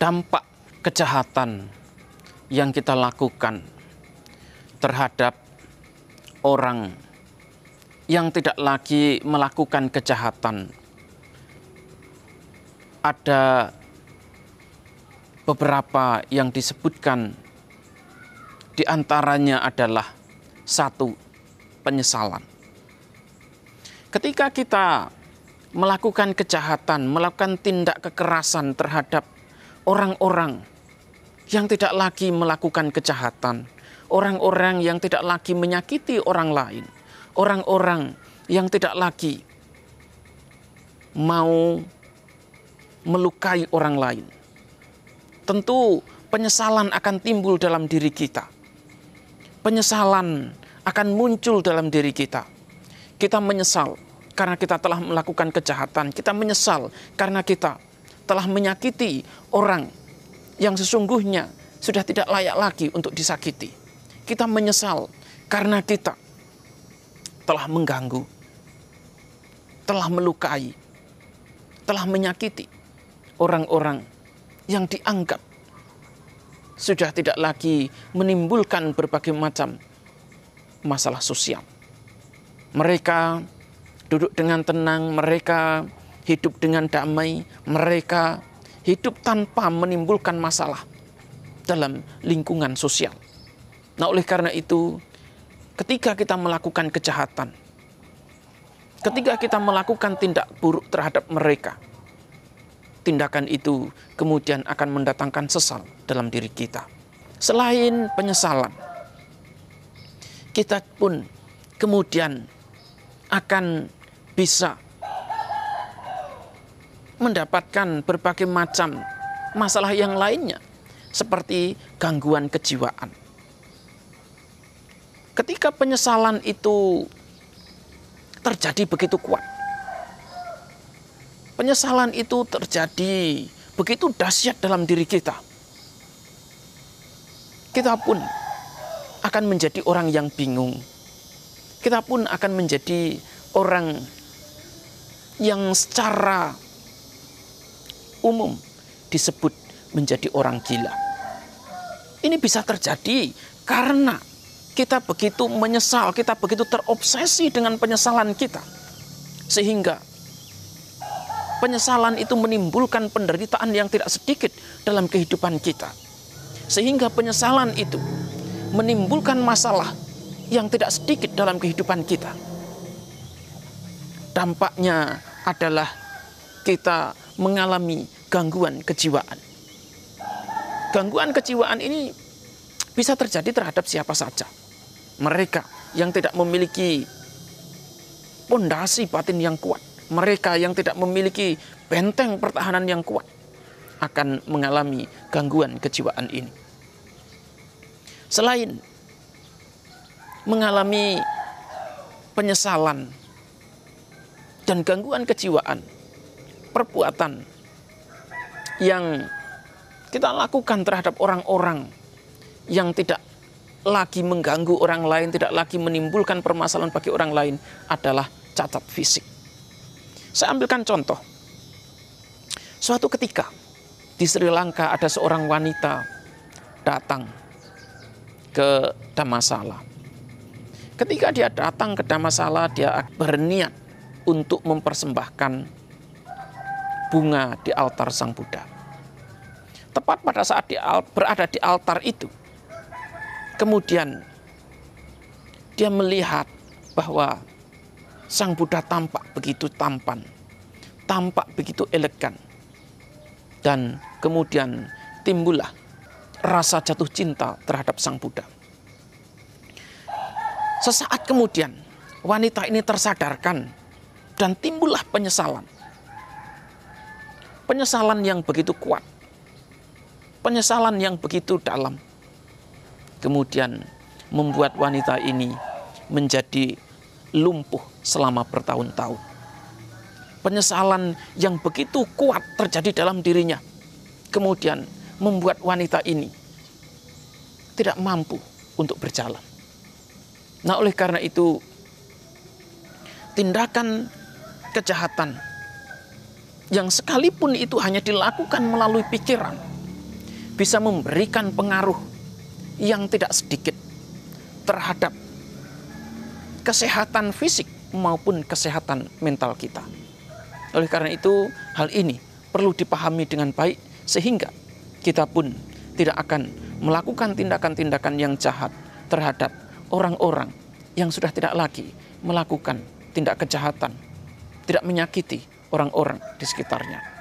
dampak kejahatan yang kita lakukan terhadap orang yang tidak lagi melakukan kejahatan. Ada beberapa yang disebutkan, di antaranya adalah satu, penyesalan. Ketika kita melakukan kejahatan, melakukan tindak kekerasan terhadap orang-orang yang tidak lagi melakukan kejahatan, orang-orang yang tidak lagi menyakiti orang lain, orang-orang yang tidak lagi mau melukai orang lain, tentu penyesalan akan timbul dalam diri kita. Penyesalan akan muncul dalam diri kita. Kita menyesal karena kita telah melakukan kejahatan. Kita menyesal karena kita telah menyakiti orang yang sesungguhnya sudah tidak layak lagi untuk disakiti. Kita menyesal karena kita telah mengganggu, telah melukai, telah menyakiti orang-orang yang dianggap sudah tidak lagi menimbulkan berbagai macam masalah sosial. Mereka duduk dengan tenang, mereka hidup dengan damai, mereka hidup tanpa menimbulkan masalah dalam lingkungan sosial. Nah, oleh karena itu, ketika kita melakukan kejahatan, ketika kita melakukan tindak buruk terhadap mereka, tindakan itu kemudian akan mendatangkan sesal dalam diri kita. Selain penyesalan, kita pun kemudian akan bisa mendapatkan berbagai macam masalah yang lainnya, seperti gangguan kejiwaan. Ketika penyesalan itu terjadi begitu kuat, penyesalan itu terjadi begitu dahsyat dalam diri kita, kita pun akan menjadi orang yang bingung. Kita pun akan menjadi orang yang secara umum disebut menjadi orang gila. Ini bisa terjadi karena kita begitu menyesal, kita begitu terobsesi dengan penyesalan kita, sehingga penyesalan itu menimbulkan penderitaan yang tidak sedikit dalam kehidupan kita. Sehingga penyesalan itu menimbulkan masalah yang tidak sedikit dalam kehidupan kita. Dampaknya adalah kita mengalami gangguan kejiwaan. Gangguan kejiwaan ini bisa terjadi terhadap siapa saja. Mereka yang tidak memiliki pondasi batin yang kuat, mereka yang tidak memiliki benteng pertahanan yang kuat, akan mengalami gangguan kejiwaan ini. Selain mengalami penyesalan dan gangguan kejiwaan, perbuatan yang kita lakukan terhadap orang-orang yang tidak lagi mengganggu orang lain, tidak lagi menimbulkan permasalahan bagi orang lain adalah cacat fisik. Saya ambilkan contoh. Suatu ketika di Sri Lanka ada seorang wanita datang ke Dhammasala. Ketika dia datang ke Dhammasala, dia berniat untuk mempersembahkan bunga di altar Sang Buddha. Tepat pada saat berada di altar itu, kemudian dia melihat bahwa Sang Buddha tampak begitu tampan, tampak begitu elegan. Dan kemudian timbullah rasa jatuh cinta terhadap Sang Buddha. Sesaat kemudian wanita ini tersadarkan dan timbullah penyesalan. Penyesalan yang begitu kuat, penyesalan yang begitu dalam, kemudian membuat wanita ini menjadi lumpuh selama bertahun-tahun. Penyesalan yang begitu kuat terjadi dalam dirinya, kemudian membuat wanita ini tidak mampu untuk berjalan. Nah, oleh karena itu, tindakan kejahatan yang sekalipun itu hanya dilakukan melalui pikiran, bisa memberikan pengaruh yang tidak sedikit terhadap kesehatan fisik maupun kesehatan mental kita. Oleh karena itu, hal ini perlu dipahami dengan baik sehingga kita pun tidak akan melakukan tindakan-tindakan yang jahat terhadap orang-orang yang sudah tidak lagi melakukan tindak kejahatan, tidak menyakiti orang-orang di sekitarnya.